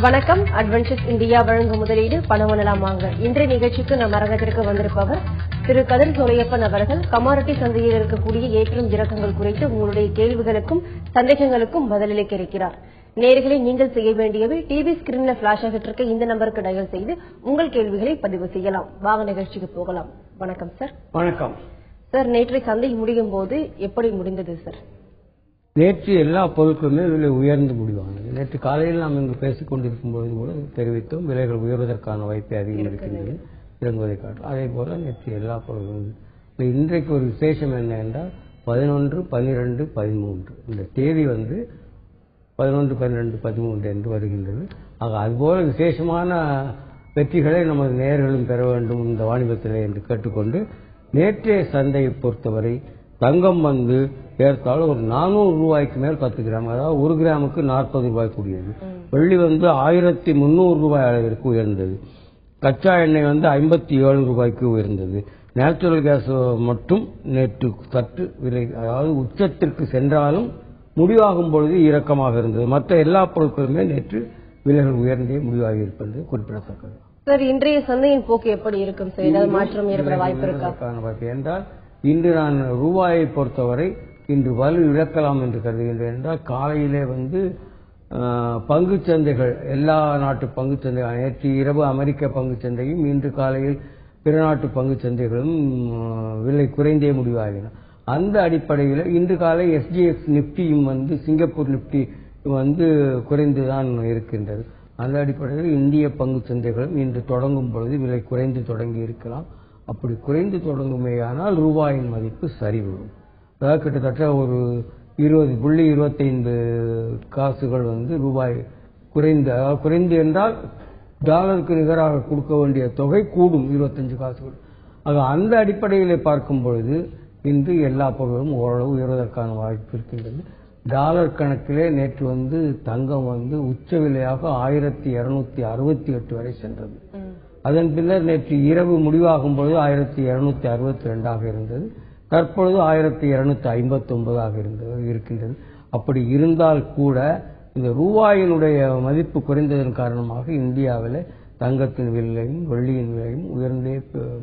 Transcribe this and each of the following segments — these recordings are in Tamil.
வணக்கம். அட்வென்ச்சர்ஸ் இந்தியா வழங்கும் முதலீடு பணம் பண்ணலாம் வாங்க. இன்றைய நிகழ்ச்சிக்கு நம் அரங்கத்திற்கு வந்திருப்பவர் திரு கதிர் சோலையப்பன் அவர்கள். கமாடிட்டி சந்தையில் இருக்கக்கூடிய ஏற்றம் இறக்கங்கள் குறித்து உங்களுடைய கேள்விகளுக்கும் சந்தேகங்களுக்கும் பதிலளிக்க இருக்கிறார். நேர்களை நீங்கள் செய்ய வேண்டியவை டிவி ஸ்கிரீன்ல பிளாஷ் ஆகிட்டு இருக்க இந்த நம்பருக்கு டயல் செய்து உங்கள் கேள்விகளை பதிவு செய்யலாம். வாங்க நிகழ்ச்சிக்கு போகலாம். வணக்கம் சார். வணக்கம் சார். நேற்றைய சந்தை முடியும் போது எப்படி முடிந்தது சார்? நேற்று எல்லா பொருட்களுமே விலை உயர்ந்து முடிவானது. நேற்று காலையில் நாம் இங்கு பேசிக் கொண்டிருக்கும் பொழுது கூட தெரிவித்தோம், விலைகள் உயர்வதற்கான வாய்ப்பு அதிகம் இருக்கின்றது, இறங்குவதை காட்டும். அதே போல நேற்று எல்லா பொருட்களும். இன்றைக்கு ஒரு விசேஷம் என்ன என்றால் 11, 12, 13 இந்த தேதி 11, 12, 13 என்று வருகின்றது. ஆக அதுபோல விசேஷமான வெற்றிகளை நமது நேயர்களும் பெற வேண்டும் இந்த வாணிபத்திலே என்று கேட்டுக்கொண்டு, நேற்றைய சந்தையை பொறுத்தவரை தங்கம் ஏற்றால் ஒரு 400 ரூபாய்க்கு மேல் 10 கிராம், அதாவது 1 கிராமுக்கு 40 ரூபாய் கூடியது. வெள்ளி 1300 ரூபாய் அளவிற்கு உயர்ந்தது. கச்சா எண்ணெய் 57 ரூபாய்க்கு உயர்ந்தது. நேச்சுரல் கேஸ் மட்டும் நேற்று சற்று விலை, அதாவது உச்சத்திற்கு சென்றாலும் முடிவாகும் பொழுது இறக்கமாக இருந்தது. மற்ற எல்லா பொருட்களுமே நேற்று விலைகள் உயர்ந்தே முடிவாகி இருப்பது குறிப்பிடத்தக்கது. சார், இன்றைய சந்தையின் போக்கு எப்படி இருக்கும் சார்? ஏதாவது மாற்றம் ஏற்பட வாய்ப்பு இருக்கா என்றால், இன்று நான் ரூபாயை பொறுத்தவரை இன்று வலு இழக்கலாம் என்று கருதுகின்றேன். என்றால் காலையிலே பங்குச் சந்தைகள், எல்லா நாட்டு பங்குச் சந்தைகள், நேற்று இரவு அமெரிக்க பங்குச் சந்தையும் இன்று காலையில் பிற நாட்டு பங்குச் சந்தைகளும் விலை குறைந்தே முடிவாகின. அந்த அடிப்படையில் இன்று காலை எஸ்ஜிஎக்ஸ் நிப்டியும் சிங்கப்பூர் நிப்டி குறைந்துதான் இருக்கின்றது. அந்த அடிப்படையில் இந்திய பங்குச் சந்தைகளும் இன்று தொடங்கும் பொழுது விலை குறைந்து தொடங்கி இருக்கலாம். அப்படி குறைந்து தொடங்குமேயானால் ரூபாயின் மதிப்பு சரிவிடும். அதாவது கிட்டத்தட்ட ஒரு 20.25 காசுகள் ரூபாய் குறைந்து என்றால் டாலருக்கு நிகராக கொடுக்க வேண்டிய தொகை கூடும் 25 காசுகள். ஆக அந்த அடிப்படையில் பார்க்கும் பொழுது இன்று எல்லா பொருளும் ஓரளவு உயர்வதற்கான வாய்ப்பு இருக்கின்றது. டாலர் கணக்கிலே நேற்று தங்கம் உச்ச விலையாக 1268 வரை சென்றது. அதன் பின்னர் நேற்று இரவு முடிவாகும் பொழுது 1262 இருந்தது. தற்பொழுது 1259 இருக்கின்றது. அப்படி இருந்தால் கூட இந்த ரூபாயினுடைய மதிப்பு குறைந்ததன் காரணமாக இந்தியாவில் தங்கத்தின் விலையும் வெள்ளியின் விலையும் உயர்ந்தே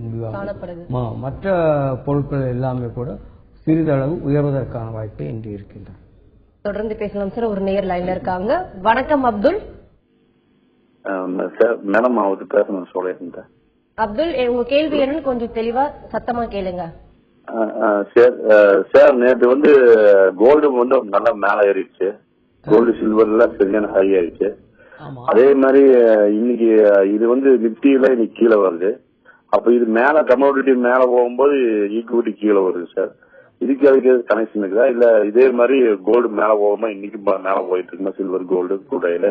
முடிவாகும். மற்ற பொருட்கள் எல்லாமே கூட சிறிதளவு உயர்வதற்கான வாய்ப்பை இன்று இருக்கின்றன. தொடர்ந்து பேசலாம் சார். ஒரு நேயர் லைன்ல இருக்காங்க. வணக்கம் அப்துல். மேடம், பேசணும் சொல்லிருந்தேன். அப்துல், உங்க கேள்வி என்னன்னு கொஞ்சம் தெளிவா சத்தமா கேளுங்க. சார், நேற்று கோல்டு நல்லா மேல ஏறிடுச்சு. கோல்டு சில்வர்ல சரியான ஹை ஆயிடுச்சு. அதே மாதிரி இன்னைக்கு இது நிப்டியில இன்னைக்கு கீழே வருது. அப்ப இது மேல கமோடிட்டி மேல போகும்போது ஈக்விட்டி கீழே வருது சார். இதுக்கு அதுக்கு கனெக்ஷன் இருக்குதா, இல்ல இதே மாதிரி கோல்டு மேல போகுமா? இன்னைக்கு மேல போயிட்டு இருக்குமா சில்வர் கோல்டு கூடையில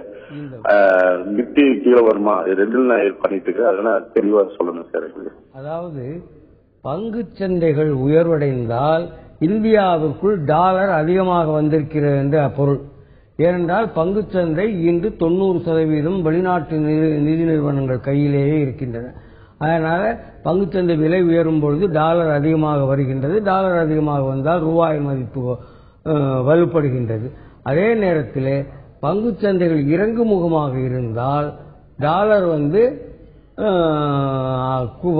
நிப்டி கீழே வருமா? ரெண்டு நான் பண்ணிட்டு இருக்கேன், அதனால தெளிவா சொல்லுங்க சார். அதாவது பங்கு சந்தைகள் உயர்வடைந்தால் இந்தியாவுக்குள் டாலர் அதிகமாக வந்திருக்கிறது என்று பொருள். ஏனென்றால் பங்கு சந்தை இன்று 90% வெளிநாட்டு நிதி நிறுவனங்கள் கையிலேயே இருக்கின்றன. அதனால பங்குச்சந்தை விலை உயரும் பொழுது டாலர் அதிகமாக வருகின்றது. டாலர் அதிகமாக வந்தால் ரூபாய் மதிப்பு வலுப்படுகின்றது. அதே நேரத்தில் பங்குச்சந்தைகள் இறங்குமுகமாக இருந்தால் டாலர்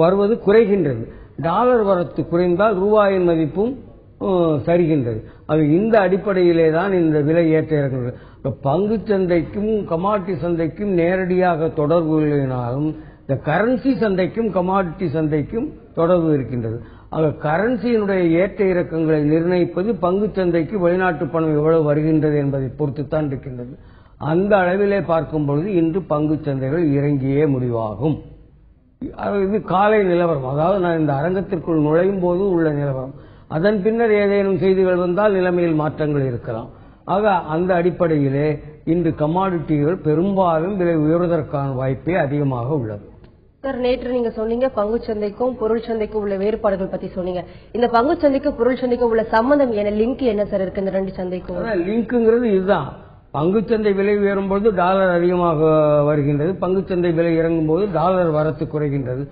வருவது குறைகின்றது. டாலர் வரத்து குறைந்தால் ரூபாயின் மதிப்பும் சரிகின்றது. அது இந்த அடிப்படையிலே தான் இந்த விலை ஏற்ற இறங்குகிறது. பங்கு சந்தைக்கும் கமாடிட்டி சந்தைக்கும் நேரடியாக தொடர்பு இல்லைனாலும் இந்த கரன்சி சந்தைக்கும் கமாடிட்டி சந்தைக்கும் தொடர்பு இருக்கின்றது. ஆக கரன்சியினுடைய ஏற்ற இறக்கங்களை நிர்ணயிப்பது பங்கு சந்தைக்கு வெளிநாட்டு பணம் எவ்வளவு வருகின்றது என்பதை பொறுத்துத்தான் இருக்கின்றது. அந்த அளவிலே பார்க்கும் பொழுது இன்று பங்கு சந்தைகள் இறங்கியே முடிவாகும். இது காலை நிலவரம், அதாவது நான் இந்த அரங்கத்திற்குள் நுழையும் போது உள்ள நிலவரம். அதன் பின்னர் ஏதேனும் செய்திகள் வந்தால் நிலைமையில் மாற்றங்கள் இருக்கலாம். ஆக அந்த அடிப்படையிலே இன்று கமாடிட்டிகள் பெரும்பாலும் விலை உயர்வதற்கான வாய்ப்பே அதிகமாக உள்ளது. சார், நேற்று நீங்க சொன்னீங்க பங்கு சந்தைக்கும் பொருள் சந்தைக்கும் உள்ள வேறுபாடுகள் பத்தி சொன்னீங்க. இந்த பங்கு சந்தைக்கும் பொருள் சந்தைக்கும் உள்ள சம்பந்தம் என்ன, லிங்க் என்ன சார் இருக்கு இந்த ரெண்டு சந்தைக்கும்? லிங்க்ங்கிறது இதுதான். பங்குச்சந்தை விலை உயரும் போது டாலர் அதிகமாக வருகின்றது. பங்குச்சந்தை விலை இறங்கும் போது டாலர் வரத்து குறைகின்றது.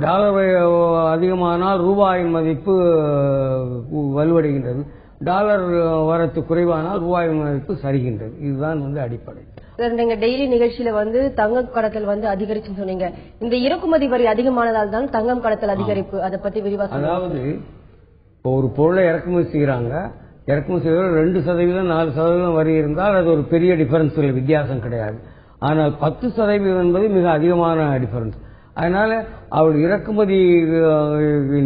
டாலர் அதிகமானால் ரூபாயின் மதிப்பு வலுவடைகின்றது. டாலர் வரத்து குறைவானால் ரூபாய் மதிப்பு சரிகின்றது. இதுதான் அடிப்படை. சார், நீங்க டெய்லி நிகழ்ச்சியில வந்து தங்கம் கடத்தல் வந்து அதிகரிச்சுன்னு சொன்னீங்க. இந்த இறக்குமதி வரி அதிகமானதால் தான் தங்கம் கடத்தல் அதிகரிப்பு, அதை பத்தி விரிவாக. அதாவது ஒரு பொருளை இறக்குமதி செய்யறாங்க, இறக்குமதி செய்ய 2% 4% வரி இருந்தால் அது ஒரு பெரிய டிஃபரன்ஸ் இல்லை, வித்தியாசம் கிடையாது. ஆனால் 10% என்பது மிக அதிகமான டிஃபரன்ஸ். அதனால அவர் இறக்குமதி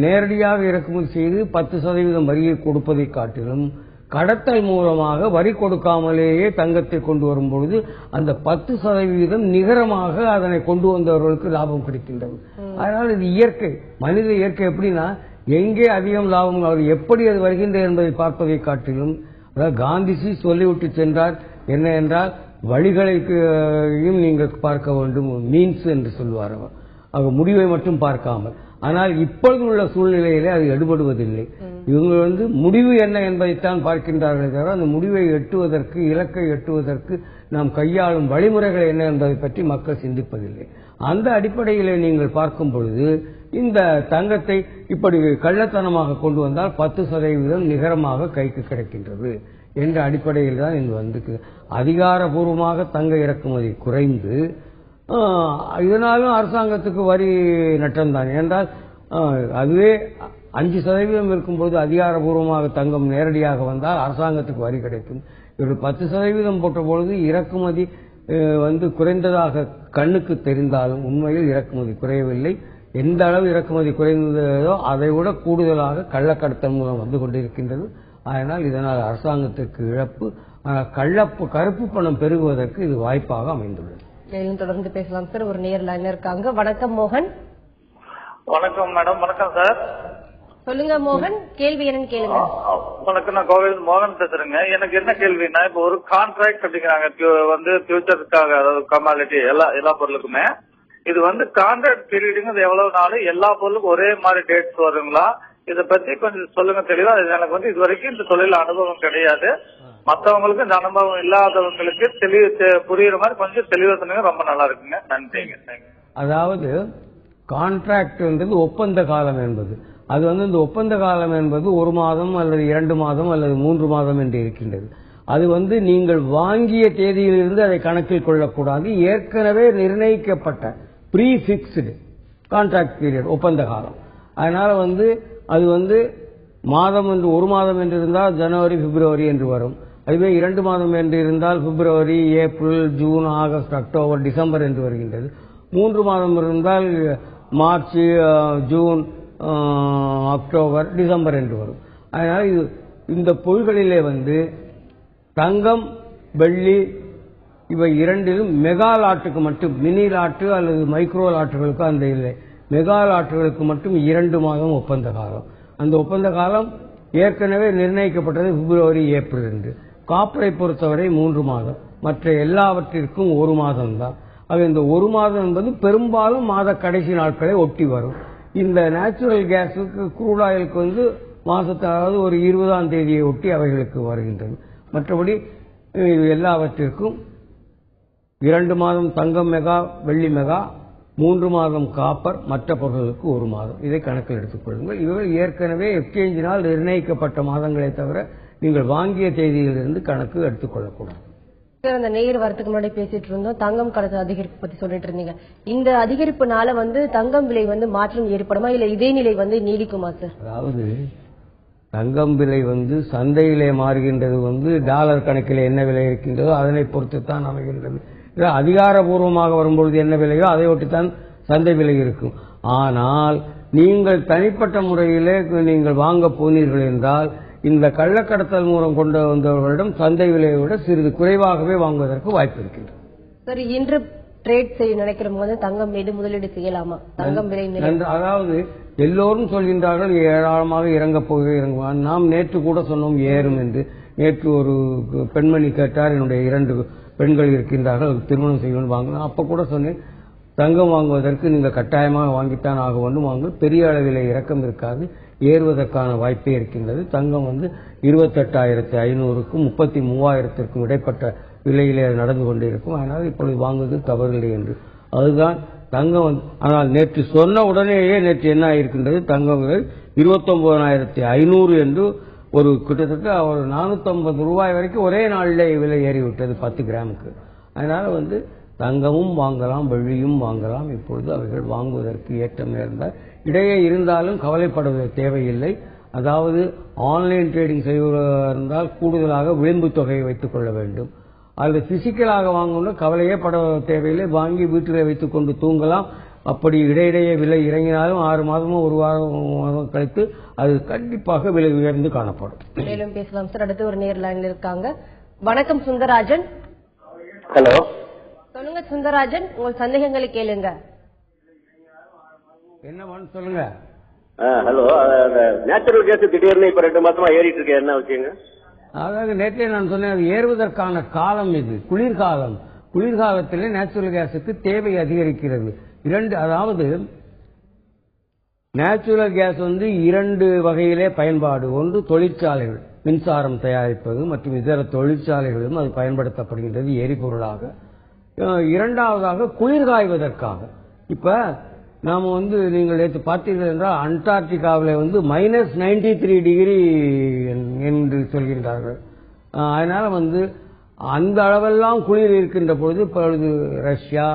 நேரடியாக இறக்குமதி செய்து 10% வரியை கொடுப்பதை காட்டிலும் கடத்தல் மூலமாக வரி கொடுக்காமலேயே தங்கத்தை கொண்டு வரும் பொழுது அந்த 10% நிகரமாக அதனை கொண்டு வந்தவர்களுக்கு லாபம் கிடைக்கின்றது. அதனால இது இயற்கை, மனித இயற்கை. எப்படின்னா எங்கே அதிகம் லாபம், அவர் எப்படி அது வருகின்றது என்பதை பார்ப்பதை காட்டிலும், அதாவது காந்திஜி சொல்லிவிட்டு சென்றார் என்ன என்றால், வழிகளையும் நீங்கள் பார்க்க வேண்டும், மீன்ஸ் என்று சொல்வார் அவர். முடிவை மட்டும் பார்க்காமல். ஆனால் இப்பொழுது உள்ள சூழ்நிலையிலே அது எடுபடுவதில்லை. இவங்க முடிவு என்ன என்பதைத்தான் பார்க்கின்றார்களே தவிர அந்த முடிவை எட்டுவதற்கு, இலக்கை எட்டுவதற்கு நாம் கையாளும் வழிமுறைகள் என்ன என்பதை பற்றி மக்கள் சிந்திப்பதில்லை. அந்த அடிப்படையிலே நீங்கள் பார்க்கும் பொழுது இந்த தங்கத்தை இப்படி கள்ளத்தனமாக கொண்டு வந்தால் 10% நிகரமாக கைக்கு கிடைக்கின்றது என்ற அடிப்படையில் தான் இது வந்து அதிகாரபூர்வமாக தங்க இறக்குமதி குறைந்து, இதனாலும் அரசாங்கத்துக்கு வரி நட்டம்தான். என்றால் அதுவே 5% இருக்கும்போது அதிகாரபூர்வமாக தங்கம் நேரடியாக வந்தால் அரசாங்கத்துக்கு வரி கிடைக்கும். இவர் 10% போட்ட பொழுது இறக்குமதி வந்து குறைந்ததாக கண்ணுக்கு தெரிந்தாலும் உண்மையில் இறக்குமதி குறையவில்லை. எந்த அளவு இறக்குமதி குறைந்ததோ அதை விட கூடுதலாக கள்ளக்கடத்தல் மூலம் வந்து கொண்டிருக்கின்றது. அதனால் இதனால் அரசாங்கத்திற்கு இழப்பு, கருப்பு பணம் பெருகுவதற்கு இது வாய்ப்பாக அமைந்துள்ளது. தொடர்ந்து பேசலாம் சார். ஒரு நேர் லைன்ல இருக்காங்க. வணக்கம் மோகன். வணக்கம் மேடம். வணக்கம் சார். சொல்லுங்க மோகன், கேள்வி என்னன்னு கேளுங்க. வணக்கம், நான் கோவில் மோகன் பேசுறேங்க. எனக்கு என்ன கேள்வினா, இப்போ ஒரு கான்ட்ராக்ட் அப்படிங்கிறாங்க வந்து ஃபியூச்சருக்காக, அதாவது கமாடிட்டி எல்லா பொருளுக்குமே இது வந்து கான்ட்ராக்ட் பீரியடுங்கிறது எவ்வளவு நாள், எல்லா பொருளுக்கும் ஒரே மாதிரி டேட்ஸ் வருங்களா? இதை பத்தி கொஞ்சம் சொல்லுங்க தெளிவா. எனக்கு வந்து இது வரைக்கும் இந்த தொழில் அனுபவம் கிடையாது. மற்றவங்களுக்கு இந்த அனுபவம் இல்லாதவங்களுக்கு புரியுற மாதிரி கொஞ்சம் தெளிவா சொன்னீங்க, ரொம்ப நல்லா இருக்குங்க. நன்றிங்க. அதாவது கான்ட்ராக்ட் என்பது ஒப்பந்த காலம் என்பது, அது வந்து இந்த ஒப்பந்த காலம் என்பது 1 மாதம் அல்லது 2 மாதம் அல்லது 3 மாதம் என்று இருக்கின்றது. அது வந்து நீங்கள் வாங்கிய தேதியிலிருந்து அதை கணக்கில் கொள்ளக்கூடாது. ஏற்கனவே நிர்ணயிக்கப்பட்ட ப்ரீஃபிக்ஸ்டு கான்ட்ராக்ட் பீரியட், ஒப்பந்த காலம். அதனால வந்து அது வந்து மாதம் என்று 1 மாதம் என்று இருந்தால் ஜனவரி பிப்ரவரி என்று வரும். அதுவே 2 மாதம் என்று இருந்தால் February, April, June, August, October, December என்று வருகின்றது. 3 மாதம் இருந்தால் மார்ச், ஜூன், அக்டோபர், டிசம்பர் என்று வரும். அதனால இந்த பொருள்களிலே வந்து தங்கம், வெள்ளி இவை இரண்டிலும் மெகா லாட்டுக்கு மட்டும், மினி லாட்டு அல்லது மைக்ரோ லாட்டுகளுக்கு அந்த இல்லை, மெகா லாட்டுகளுக்கு மட்டும் 2 மாதம் ஒப்பந்த காலம். அந்த ஒப்பந்த காலம் ஏற்கனவே நிர்ணயிக்கப்பட்டது பிப்ரவரி, ஏப்ரல் என்று. காப்பரை பொறுத்தவரை 3 மாதம், மற்ற எல்லாவற்றிற்கும் 1 மாதம் தான். ஆக இந்த 1 மாதம் என்பது பெரும்பாலும் மாத கடைசி நாட்களை ஒட்டி வரும். இந்த நேச்சுரல் கேஸுக்கு, க்ரூட் ஆயிலுக்கு வந்து மாசத்தாவது ஒரு 20ஆம் தேதியை ஒட்டி அவைகளுக்கு வருகின்றன. மற்றபடி எல்லாவற்றிற்கும் 2 மாதம் தங்கம் மெகா, வெள்ளி மெகா, 3 மாதம் காப்பர், மற்ற பொருட்களுக்கு 1 மாதம். இதை கணக்கில் எடுத்துக் கொள்ளுங்கள். இவர்கள் ஏற்கனவே எக்ஸ்சேஞ்சினால் நிர்ணயிக்கப்பட்ட மாதங்களை தவிர நீங்கள் வாங்கிய தேதியிலிருந்து கணக்கு எடுத்துக் கொள்ளக்கூடாது. சார், அந்த நேர் வரத்துக்கு முன்னாடி பேசிட்டு இருந்தோம், தங்கம் கடத்தல் அதிகரிப்பு பத்தி சொல்லிட்டு இருந்தீங்க. இந்த அதிகரிப்புனால வந்து தங்கம் விலை வந்து மாற்றம் ஏற்படுமா, இல்ல இதே நிலை வந்து நீடிக்குமா சார்? அதாவது தங்கம் விலை வந்து சந்தையிலே மாறுகின்றது வந்து டாலர் கணக்கில் என்ன விலை இருக்கின்றதோ அதனை பொறுத்துத்தான் அமைகின்றது. அதிகாரபூர்வமாக வரும்பொழுது என்ன விலையோ அதை ஒட்டித்தான் சந்தை விலை இருக்கும். ஆனால் நீங்கள் தனிப்பட்ட முறையிலே நீங்கள் வாங்க போனீர்கள் என்றால் இந்த கள்ளக்கடத்தல் மூலம் கொண்டு வந்தவர்களிடம் சந்தை விலையை விட சிறிது குறைவாகவே வாங்குவதற்கு வாய்ப்பு இருக்கின்றது. சரி, இன்று ட்ரேட் செய்ய நினைக்கிறவங்க வந்து தங்கம் மீது முதலீடு செய்யலாமா? தங்கம் விலை அதாவது எல்லோரும் சொல்கின்றார்கள் ஏராளமாக இறங்கப் போக இறங்குவான். நாம் நேற்று கூட சொன்னோம் ஏறும் என்று. நேற்று ஒரு பெண்மணி கேட்டார், என்னுடைய 2 பெண்கள் இருக்கின்றார்கள், திருமணம் செய்யணும் வாங்கணும். அப்ப கூட சொன்னேன், தங்கம் வாங்குவதற்கு நீங்கள் கட்டாயமாக வாங்கித்தான் ஆக வேண்டும், வாங்க பெரிய அளவில் இறக்கம் இருக்காது, ஏறுவதற்கான வாய்ப்பே இருக்கின்றது. தங்கம் வந்து 28,500க்கும் 33,000க்கும் இடைப்பட்ட விலையிலே நடந்து கொண்டிருக்கும். அதனால் இப்பொழுது வாங்குவது தவறில்லை என்று. அதுதான் தங்கம். ஆனால் நேற்று சொன்ன உடனேயே நேற்று என்ன ஆயிருக்கின்றது, தங்கம் 29,500 என்று ஒரு கிட்டத்தட்ட ஒரு 450 ரூபாய் வரைக்கும் ஒரே நாளிலே விலை ஏறிவிட்டது 10 கிராமுக்கு. அதனால வந்து தங்கமும் வாங்கலாம், வெள்ளியும் வாங்கலாம். இப்பொழுது அவைகள் வாங்குவதற்கு ஏற்றம் நேர்ந்தால் இடையே இருந்தாலும் கவலைப்படுவது தேவையில்லை. அதாவது ஆன்லைன் ட்ரேடிங் செய்வதாக இருந்தால் கூடுதலாக விளிம்பு தொகையை வைத்துக் கொள்ள வேண்டும். அல்லது பிசிக்கலாக வாங்கணும் கவலையே பட தேவையில்லை. வாங்கி வீட்டில் வைத்துக் கொண்டு தூங்கலாம். அப்படி இடையிடையே விலை இறங்கினாலும் 6 மாதமோ 1 வாரம் கழித்து அது கண்டிப்பாக விலை உயர்ந்து காணப்படும். மேலும் பேசலாம் சார். அடுத்து ஒரு நேர் லைன்ல இருக்காங்க. வணக்கம் சுந்தரராஜன். ஹலோ, சொல்லுங்க சுந்தரராஜன், உங்கள் சந்தேகங்களை கேளுங்க. என்னவான்னு சொல்லுங்க. ஹலோ, நேச்சுரல் கேஸ் திடீர்னு இப்ப 2 மாசமா ஏறிட்டு இருக்கு, என்ன விஷயங்க? அதாவது நேற்றே நான் சொன்னேன், அது ஏறுவதற்கான காலம் இது குளிர்காலம். குளிர்காலத்திலே நேச்சுரல் கேஸுக்கு தேவை அதிகரிக்கிறது. அதாவது நேச்சுரல் கேஸ் வந்து 2 வகையிலே பயன்பாடு. ஒன்று தொழிற்சாலைகள், மின்சாரம் தயாரிப்பது மற்றும் இதர தொழிற்சாலைகளிலும் அது பயன்படுத்தப்படுகின்றது எரிபொருளாக. இரண்டாவதாக குளிர்காய்வதற்காக. இப்ப நாம வந்து நீங்கள் நேற்று பார்த்தீர்கள் என்றால் அண்டார்டிகாவில் வந்து -93 டிகிரி என்று சொல்கின்றார்கள். அதனால வந்து அந்த அளவெல்லாம் குளிர் இருக்கின்ற பொழுது இப்பொழுது ரஷ்யா,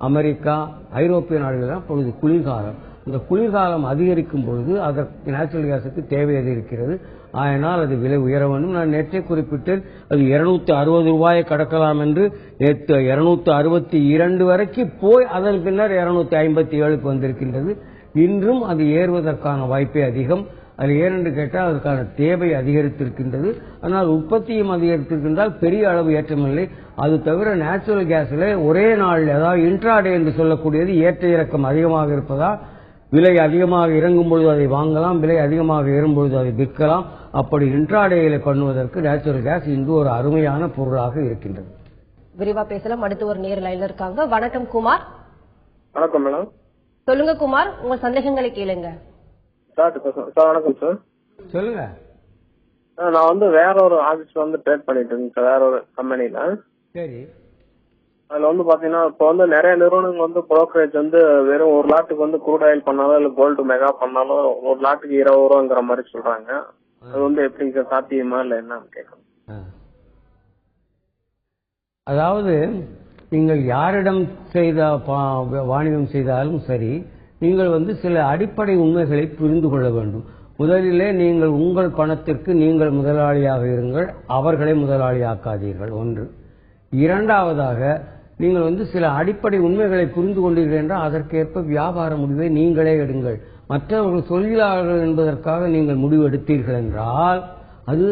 அமெரிக்கா, ஐரோப்பிய நாடுகள் பொழுது குளிர்காலம். இந்த குளிர்காலம் அதிகரிக்கும் பொழுது அதற்கு நேச்சுரல் கேஸுக்கு தேவை அதிகரிக்கிறது. அதனால் அது விலை உயர வேண்டும். நான் நேற்றே குறிப்பிட்டேன், அது 260 ரூபாயை கடக்கலாம் என்று. நேற்று 262 வரைக்கும் போய் அதன் பின்னர் 257க்கு வந்திருக்கின்றது. இன்றும் அது ஏறுவதற்கான வாய்ப்பே அதிகம். அது ஏனென்று கேட்டால் அதற்கான தேவை அதிகரித்திருக்கின்றது. ஆனால் உற்பத்தியும் அதிகரித்திருக்கின்றால் பெரிய அளவு ஏற்றமில்லை. அது தவிர நேச்சுரல் கேஸில் ஒரே நாளில், அதாவது இன்ட்ராடே என்று சொல்லக்கூடியது ஏற்ற இறக்கம் அதிகமாக இருப்பதால் விலை அதிகமாக இறங்கும் பொழுது அதை வாங்கலாம், விலை அதிகமாக ஏறும்பொழுது அதை விற்கலாம். அப்படி இன்ட்ராடேயில பண்ணுவதற்கு நேச்சுரல் கேஸ் இன்று ஒரு அருமையான பொருளாக இருக்கின்றது. விரிவா பேசலாம். அடுத்து ஒரு நேர் லைன்ல இருக்காங்க. வணக்கம் குமார். வணக்கம் மேடம். சொல்லுங்க குமார், உங்கள் சந்தேகங்களை கேளுங்க. சார் வணக்கம் சார். சொல்லுங்க. நான் வந்து வேற ஒரு ஆபீஸ்ல வந்து ட்ரேட் பண்ணிட்டு இருக்கேன் சார், வேற ஒரு கம்பெனில. சரி. அதுல வந்து பாத்தீங்கன்னா இப்ப வந்து நிறைய நிறுவனங்கள் வந்து புரோக்கரேஜ் வந்து வெறும் 1 லாட்டுக்கு வந்து க்ரூட் ஆயில் பண்ணாலும் இல்ல கோல்டு மெகா பண்ணாலும் 1 லாட்டுக்கு 20 ரூபாங்கிற மாதிரி சொல்றாங்க. அது வந்து எப்படிங்க சாத்தியமா இல்ல என்னன்னு கேட்கணும். அதாவது நீங்கள் யாரிடம் வாணிபம் செய்தாலும் சரி, நீங்கள் வந்து சில அடிப்படை உண்மைகளை புரிந்து கொள்ள வேண்டும். முதலிலே நீங்கள் உங்கள் பணத்திற்கு நீங்கள் முதலாளியாக இருங்கள், அவர்களை முதலாளியாக்காதீர்கள். ஒன்று. இரண்டாவதாக நீங்கள் வந்து சில அடிப்படை உண்மைகளை புரிந்து கொண்டீர்கள் என்றால் அதற்கேற்ப வியாபார முடிவை நீங்களே எடுங்கள். மற்றவர்கள் சொல்கிறார்கள் என்பதற்காக நீங்கள் முடிவு எடுத்தீர்கள் என்றால் அது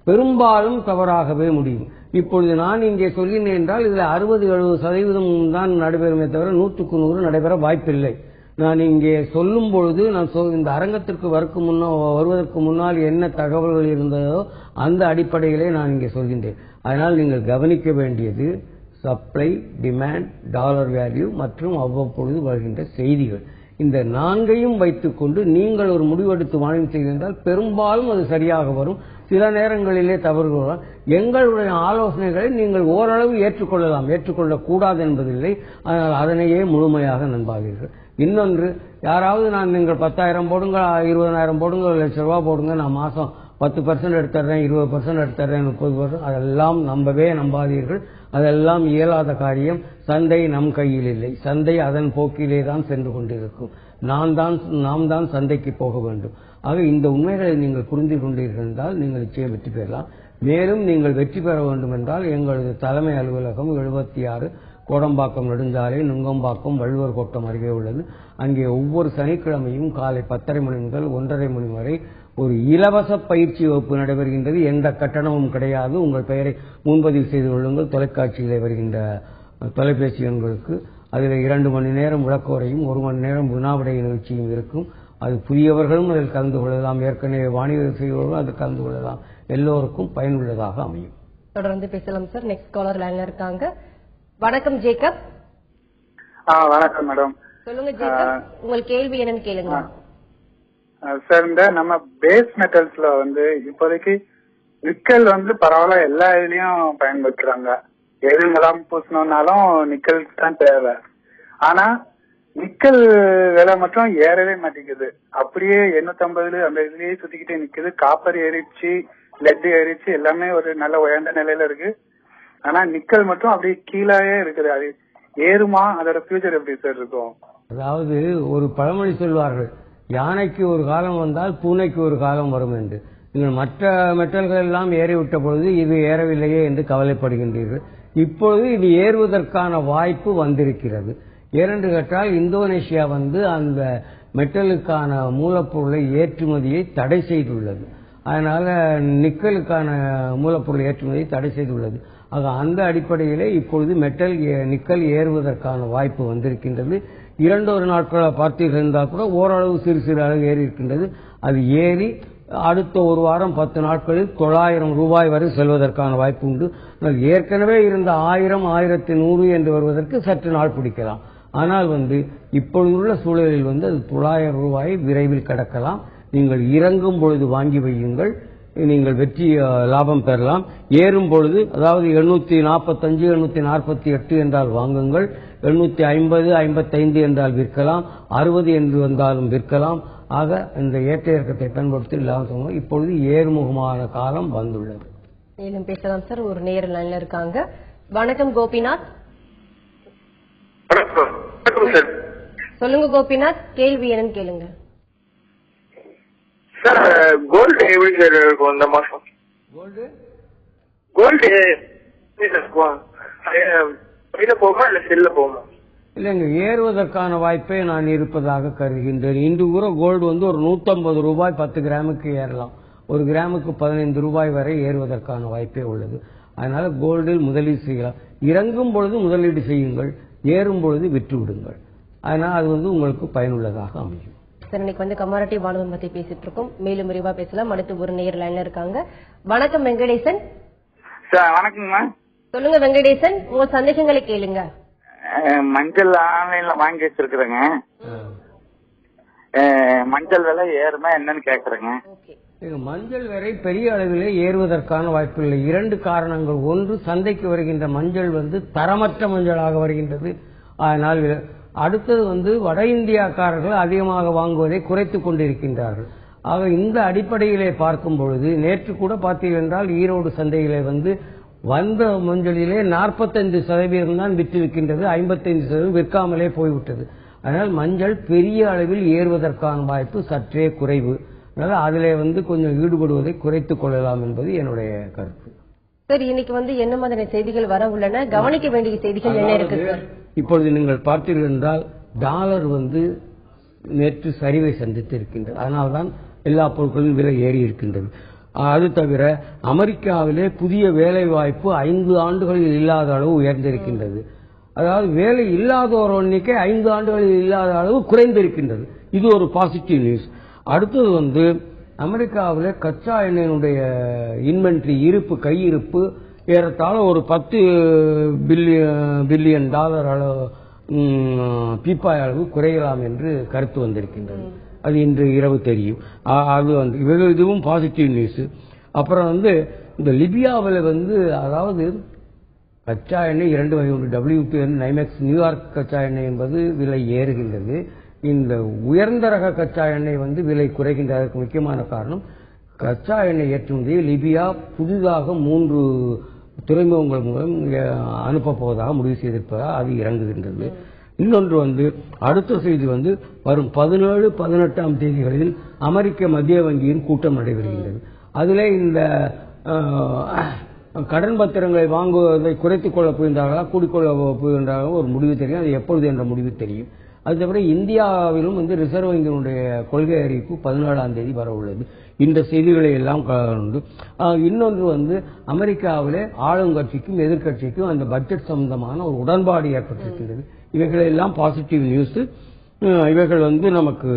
பெரும்பாலும் தவறாகவே முடியும். இப்பொழுது நான் இங்கே சொல்கிறேன் என்றால் இதில் 60-70% தான் நடைபெறுமே தவிர 100க்கு 100 நடைபெற வாய்ப்பில்லை. நான் இங்கே சொல்லும் பொழுது இந்த அரங்கத்திற்கு வருவதற்கு முன்னால் என்ன தகவல்கள் இருந்ததோ அந்த அடிப்படையிலே நான் இங்கே சொல்கின்றேன். அதனால் நீங்கள் கவனிக்க வேண்டியது சப்ளை, டிமாண்ட், டாலர் வேல்யூ மற்றும் அவ்வப்பொழுது வருகின்ற செய்திகள். இந்த 4ஐயும் வைத்துக்கொண்டு நீங்கள் ஒரு முடிவெடுத்து வாணிபம் செய்திருந்தால் பெரும்பாலும் அது சரியாக வரும். சில நேரங்களிலே தவறுகள். எங்களுடைய ஆலோசனைகளை நீங்கள் ஓரளவு ஏற்றுக்கொள்ளலாம், ஏற்றுக்கொள்ளக்கூடாது என்பதில்லை. அதனால் அதனையே முழுமையாக நம்பாதீர்கள். இன்னொன்று, யாராவது நீங்கள் 10,000 போடுங்க, 20,000 போடுங்க, 1,00,000 ரூபாய் போடுங்க, நான் மாசம் 10% எடுத்துறேன், 20% எடுத்துறேன், 30%, அதெல்லாம் நம்பாதீர்கள். அதெல்லாம் இயலாத காரியம். சந்தை நம் கையில் இல்லை. சந்தை அதன் போக்கிலே தான் சென்று கொண்டிருக்கும். நாம் தான் சந்தைக்கு போக வேண்டும். ஆக இந்த உண்மைகளை நீங்கள் புரிந்து கொண்டீர்கள் என்றால் நீங்கள் நிச்சயம் வெற்றி பெறலாம். மேலும் நீங்கள் வெற்றி பெற வேண்டும் என்றால் எங்களது தலைமை அலுவலகம் 76 கோடம்பாக்கம் நெடுஞ்சாலை, நுங்கம்பாக்கம், வள்ளுவர் கோட்டம் அருகே உள்ளது. அங்கே ஒவ்வொரு சனிக்கிழமையும் காலை 10:30 மணி முதல் 1:30 மணி வரை ஒரு இலவச பயிற்சி வகுப்பு நடைபெறுகின்றது. எந்த கட்டணமும் கிடையாது. உங்கள் பெயரை முன்பதிவு செய்து கொள்ளுங்கள். தொலைக்காட்சியிலே வருகின்ற தொலைபேசி எண்களுக்கு. அதில் 2 மணி நேரம் விளக்கோரையும் 1 மணி நேரம் வினாவிடை நிகழ்ச்சியும் இருக்கும். அது புதியவர்களும் அதில் கலந்து கொள்ளலாம், ஏற்கனவே வாணிபம் செய்வர்களும் அதில் கலந்து கொள்ளலாம். எல்லோருக்கும் பயனுள்ளதாக அமையும். தொடர்ந்து பேசலாம் சார். நெக்ஸ்ட் காலர் லைன்ல இருக்காங்க. வணக்கம் ஜேக்கப். வணக்கம் மேடம். சொல்லுங்க ஜேக்கப், உங்கள் கேள்வி என்னன்னு கேளுங்க. சார், இந்த நம்ம பேஸ் மெட்டல்ஸ்ல வந்து இப்போதைக்கு நிக்கல் வந்து பரவாயில்ல, எல்லா இதுலயும் பயன்படுத்துறாங்க. எதுங்கெல்லாம் பூசணும்னாலும் நிக்கல் தான் தேவை. ஆனா நிக்கல் விலை மட்டும் ஏறவே மாட்டேங்குது. அப்படியே 850 அந்த இதுலயே சுத்திக்கிட்டே நிக்குது. காப்பர் ஏறிச்சு, லெட் ஏறிச்சு, எல்லாமே ஒரு நல்ல உயர்ந்த நிலையில இருக்கு. ஆனா நிக்கல் மட்டும் அப்படியே கீழே இருக்குது. அது ஏறுமா? அதோட ஃபியூச்சர் எப்படி சார் இருக்கும்? அதாவது ஒரு பழமொழி சொல்வார்கள், யானைக்கு ஒரு காலம் வந்தால் பூனைக்கு ஒரு காலம் வரும் என்று. நீங்கள் மற்ற மெட்டல்கள் எல்லாம் ஏறிவிட்ட பொழுது இது ஏறவில்லையே என்று கவலைப்படுகின்றீர்கள். இப்பொழுது இது ஏறுவதற்கான வாய்ப்பு வந்திருக்கிறது. ஏனென்று கேட்டால் இந்தோனேஷியா அந்த மெட்டலுக்கான மூலப்பொருளை ஏற்றுமதியை தடை செய்துள்ளது. அதனால நிக்கலுக்கான மூலப்பொருள் ஏற்றுமதியை தடை செய்துள்ளது. ஆக அந்த அடிப்படையிலே இப்பொழுது நிக்கல் ஏறுவதற்கான வாய்ப்பு வந்திருக்கின்றது. 2 நாட்களாக பார்த்தீர்கள் இருந்தால் கூட ஓரளவு சிறு சிறு அளவு ஏறி இருக்கின்றது. அது ஏறி அடுத்த ஒரு வாரம் 10 நாட்களில் 900 ரூபாய் வரை செல்வதற்கான வாய்ப்பு உண்டு. ஏற்கனவே இருந்த 1000, 1100 என்று வருவதற்கு சற்று நாள் பிடிக்கலாம். ஆனால் இப்பொழுதுள்ள சூழலில் அது 900 ரூபாயை விரைவில் கடக்கலாம். நீங்கள் இறங்கும் பொழுது வாங்கி வையுங்கள், நீங்கள் வெற்றி லாபம் பெறலாம். ஏறும் பொழுது அதாவது 845, 848 என்றால் வாங்குங்கள், 850, 55 என்றால் விற்கலாம், 60 என்று வந்தாலும் விற்கலாம். ஆக இந்த ஏற்ற இறக்கத்தை பயன்படுத்தி லாபம். இப்பொழுது ஏறுமுகமான காலம் வந்துள்ளது. மேலும் பேசலாம் சார். ஒரு நேர் லைன்ல இருக்காங்க. வணக்கம் கோபிநாத். சொல்லுங்க கோபிநாத், கேள்வி என்னன்னு கேளுங்க. சார் கோல்டு எப்படி சார் இருக்கும் இந்த மாசம்? கோல்டு போகுமா இல்ல செல்ல போகுமா? இல்லைங்க, ஏறுவதற்கான வாய்ப்பே நான் இருப்பதாக கருதுகின்றேன். இன்று கூட கோல்டு ஒரு 150 ரூபாய் 10 கிராமுக்கு ஏறலாம். 1 கிராமுக்கு 15 ரூபாய் வரை ஏறுவதற்கான வாய்ப்பே உள்ளது. அதனால கோல்டில் முதலீடு செய்யலாம். இறங்கும் பொழுது முதலீடு செய்யுங்கள், ஏறும் பொழுது விற்று விடுங்கள். அதனால் அது உங்களுக்கு பயனுள்ளதாக அமையும். சார், இன்னைக்கு கமாடிட்டி வானகம் பத்தி பேசிட்டு இருக்கோம். மேலும் விரிவா பேசலாம். அடுத்து ஒரு நேர் லைன்ல இருக்காங்க. வணக்கம் வெங்கடேசன். சார் வணக்கங்க. சொல்லுங்க வெங்கடேசன், உங்க சந்தேகங்களை கேளுங்க. மஞ்சள் ஆன்லைன்ல வாங்கி வச்சிருக்கிறேங்க. மஞ்சள் விலை ஏறுமா என்னன்னு கேக்குறேங்க. மஞ்சள் விலை பெரிய அளவிலே ஏறுவதற்கான வாய்ப்பு இல்லை. 2 காரணங்கள். ஒன்று, சந்தைக்கு வருகின்ற மஞ்சள் தரமற்ற மஞ்சளாக வருகின்றது. அதனால் அடுத்தது வட இந்தியாக்காரர்கள் அதிகமாக வாங்குவதை குறைத்துக் கொண்டிருக்கின்றார்கள். ஆக இந்த அடிப்படையிலே பார்க்கும் பொழுது நேற்று கூட பார்த்தீர்கள் என்றால் ஈரோடு சந்தையிலே வந்த மஞ்சளிலே 45% தான் விற்றிருக்கின்றது, 55% விற்காமலே போய்விட்டது. அதனால் மஞ்சள் பெரிய அளவில் ஏறுவதற்கான வாய்ப்பு சற்றே குறைவு. அதனால அதிலே கொஞ்சம் ஈடுபடுவதை குறைத்துக் கொள்ளலாம் என்பது என்னுடைய கருத்து. சார், இன்னைக்கு என்ன மாதிரியான செய்திகள் வர உள்ளன, கவனிக்க வேண்டிய செய்திகள் என்ன இருக்கு சார்? இப்பொழுது நீங்கள் பார்த்தீர்கள் என்றால் டாலர் நேற்று சரிவை சந்தித்து இருக்கின்றது. அதனால்தான் எல்லா பொருட்களின் விலை ஏறி இருக்கின்றது. அது தவிர அமெரிக்காவிலே புதிய வேலை வாய்ப்பு 5 ஆண்டுகளில் இல்லாத அளவு உயர்ந்திருக்கின்றது. அதாவது வேலை இல்லாதோர் எண்ணிக்கை 5 ஆண்டுகளில் இல்லாத அளவு குறைந்திருக்கின்றது. இது ஒரு பாசிட்டிவ் நியூஸ். அடுத்தது அமெரிக்காவிலே கச்சா எண்ணெயினுடைய இன்வென்ட்ரி இருப்பு, கையிருப்பு ஏறத்தாழ ஒரு $10 பில்லியன் அளவு பீப்பாய் அளவு குறையலாம் என்று கருத்து வந்திருக்கின்றது. அது இன்று இரவு தெரியும். அது இதுவும் பாசிட்டிவ் நியூஸ். அப்புறம் இந்த லிபியாவில் அதாவது கச்சா எண்ணெய் 2 வகை உண்டு. WTI, நைமெக்ஸ், நியூயார்க் கச்சா எண்ணெய் என்பது விலை ஏறுகின்றது. இந்த உயர்ந்த ரக கச்சா எண்ணெய் விலை குறைகின்றதற்கு முக்கியமான காரணம் கச்சா எண்ணெய் ஏற்றுமதியை லிபியா புதிதாக 3 துறைமுகங்கள் மூலம் அனுப்ப போவதாக முடிவு செய்திருப்பதாக அது இறங்குகின்றது. இன்னொன்று அடுத்த செய்தி வரும் 17, 18ஆம் தேதிகளில் அமெரிக்க மத்திய வங்கியின் கூட்டம் நடைபெறுகின்றது. அதிலே இந்த கடன் பத்திரங்களை வாங்குவதை குறைத்துக் கொள்ளப் போகின்றார்களா, கூடிக்கொள்ள போகின்றார்களா ஒரு முடிவு தெரியும். அது எப்பொழுது என்ற முடிவு தெரியும். அது தவிர இந்தியாவிலும் ரிசர்வ் வங்கியினுடைய கொள்கை அறிவிப்பு 17ஆம் தேதி வர உள்ளது. இந்த செய்திகளை எல்லாம் கண்டு இன்னொன்று அமெரிக்காவிலே ஆளுங்கட்சிக்கும் எதிர்கட்சிக்கும் அந்த பட்ஜெட் சம்பந்தமான ஒரு உடன்பாடு ஏற்பட்டிருக்கின்றது. இவைகளெல்லாம் பாசிட்டிவ் நியூஸ். இவைகள் நமக்கு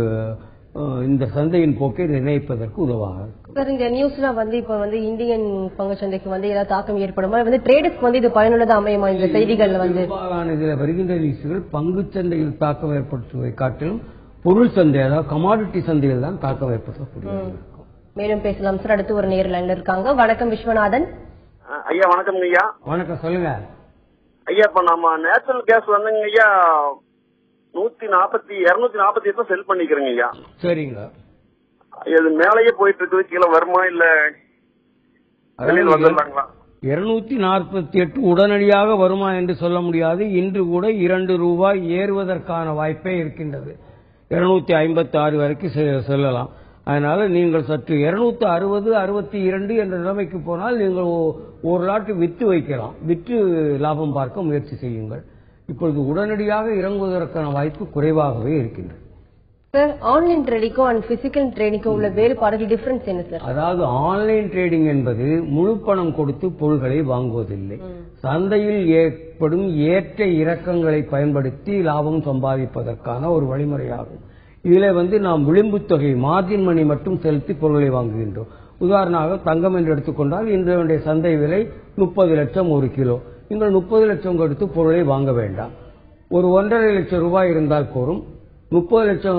இந்த சந்தையின் போக்கை நிர்ணயிப்பதற்கு உதவாக இருக்கும். சார், இந்த நியூஸ்ல இப்ப இந்தியன் பங்கு சந்தைக்கு ஏதாவது தாக்கம் ஏற்படுமா, ட்ரேடர்ஸ்க்கு இது பயனுள்ளதா அமையுமா? இந்த செய்திகள் இதில் வருகின்ற நியூஸ்கள் பங்கு சந்தையில் தாக்கம் ஏற்படுத்துவதை காட்டிலும் பொருள் சந்தை, அதாவது கமாடிட்டி சந்தையில் தான் தாக்கம் ஏற்படுத்தக்கூடிய. மேலும் பேசலாம் சார். அடுத்து ஒரு நேர் லைன்ல இருக்காங்க. வணக்கம் விஸ்வநாதன். ஐயா வணக்கம் ஐயா. வணக்கம், சொல்லுங்க ஐயா. இப்ப நம்ம நேச்சுரல் கேஸ் ஐயா 248 செல் பண்ணிக்கிறேங்க ஐயா. சரிங்க. இது மேலேயே போயிட்டு இருக்குது, கீழே வருமா இல்ல வந்துடலாங்களா? 248 உடனடியாக வருமா என்று சொல்ல முடியாது. இன்று கூட 2 ரூபாய் ஏறுவதற்கான வாய்ப்பே இருக்கின்றது. 256 வரைக்கும் செல்லலாம். அதனால நீங்கள் சற்று 260, 62 என்ற நிலைமைக்கு போனால் நீங்கள் ஒரு லாட் விற்று வைக்கலாம். விற்று லாபம் பார்க்க முயற்சி செய்யுங்கள். இப்பொழுது உடனடியாக இறங்குவதற்கான வாய்ப்பு குறைவாகவே இருக்கின்றது. சார், ஆன்லைன் ட்ரேடிங்கும் அண்ட் பிசிக்கல் ட்ரேடிங்கும் உள்ள வேறுபாடுகள் டிஃபரன்ஸ் என்ன சார்? அதாவது ஆன்லைன் ட்ரேடிங் என்பது முழு பணம் கொடுத்து பொருள்களை வாங்குவதில்லை. சந்தையில் ஏற்படும் ஏற்ற இறக்கங்களை பயன்படுத்தி லாபம் சம்பாதிப்பதற்கான ஒரு வழிமுறையாகும். இதுல நாம் விளிம்பு தொகை மார்ஜின் மணி மட்டும் செலுத்தி பொருளை வாங்குகின்றோம். உதாரணமாக தங்கம் என்று எடுத்துக்கொண்டால் இன்றைய சந்தை விலை 30 லட்சம் ஒரு கிலோ. நீங்கள் 30 லட்சம் கொடுத்து பொருளை வாங்க வேண்டாம். ஒரு 1.5 லட்சம் ரூபாய் இருந்தால் போரும். 30 லட்சம்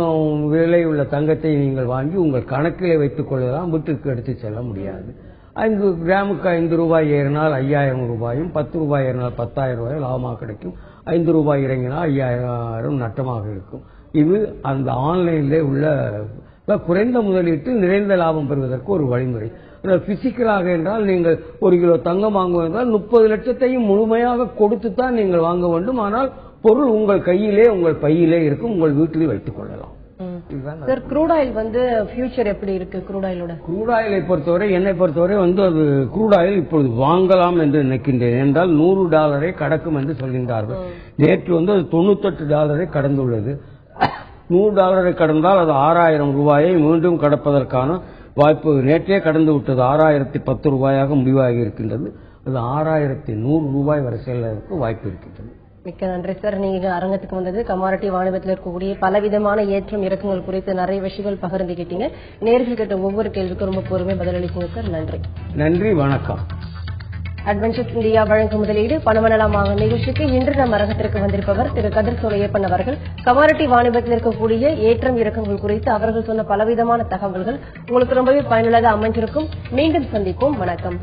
விலை உள்ள தங்கத்தை நீங்கள் வாங்கி உங்கள் கணக்கிலே வைத்துக் கொள்ளலாம். வீட்டிற்கு எடுத்து செல்ல முடியாது. 5 கிராமுக்கு 5 ரூபாய் ஏறினால் 5000 ரூபாயும், 10 ரூபாய் ஏறினால் 10,000 ரூபாய் லாபமாக கிடைக்கும். 5 ரூபாய் இறங்கினால் 5000 நட்டமாக இருக்கும். இது அந்த ஆன்லைனிலே உள்ள குறைந்த முதலீட்டில் நிறைந்த லாபம் பெறுவதற்கு ஒரு வழிமுறை. பிசிக்கலாக என்றால் நீங்கள் 1 கிலோ தங்கம் வாங்குவதால் 30 லட்சத்தையும் முழுமையாக கொடுத்துத்தான் நீங்கள் வாங்க வேண்டும். ஆனால் பொருள் உங்கள் கையிலே உங்கள் பையிலே இருக்கும். உங்கள் வீட்டில் வைத்துக் கொள்ளலாம். சார், க்ரூட் ஆயில் ஃபியூச்சர் எப்படி இருக்கு? க்ரூட் ஆயிலை பொறுத்தவரை, என்னை பொறுத்தவரை அது க்ரூட் ஆயில் இப்பொழுது வாங்கலாம் என்று நினைக்கின்றேன். என்றால் $100 கடக்கும் என்று சொல்கின்றார்கள். நேற்று அது $98 கடந்துள்ளது. $100 கடந்தால் அது 6000 ரூபாயை மீண்டும் கடப்பதற்கான வாய்ப்பு நேற்றே கடந்து விட்டது. 6010 ரூபாயாக முடிவாகி இருக்கின்றது. அது 6100 ரூபாய் வரை செல்வதற்கு வாய்ப்பு இருக்கின்றது. மிக்க நன்றி சார். நீங்க அரங்கத்துக்கு வந்தது கமாடிட்டி வாணிபத்தில் இருக்கக்கூடிய பலவிதமான ஏற்றம் இறக்கங்கள் குறித்து நிறைய விஷயங்கள் பகிர்ந்துக்கிட்டீங்க. நேர்கள் கேட்ட ஒவ்வொரு கேள்விக்கும் ரொம்ப பொறுமை பதிலளிச்சீங்க சார். நன்றி. நன்றி, வணக்கம். அட்வென்ச்சர்ஸ் இந்தியா வழங்கும் முதலீடு பணமனலாமாக நிகழ்ச்சிக்கு இன்று நம் அரங்கத்திற்கு வந்திருப்பவர் திரு கதிர் சோலையப்பன் அவர்கள். கமாடிட்டி வாணிபத்தில் இருக்கக்கூடிய ஏற்றம் இறக்கங்கள் குறித்து அவர்கள் சொன்ன பலவிதமான தகவல்கள் உங்களுக்கு ரொம்பவே பயனுள்ளதாக அமைஞ்சிருக்கும். மீண்டும் சந்திப்போம். வணக்கம்.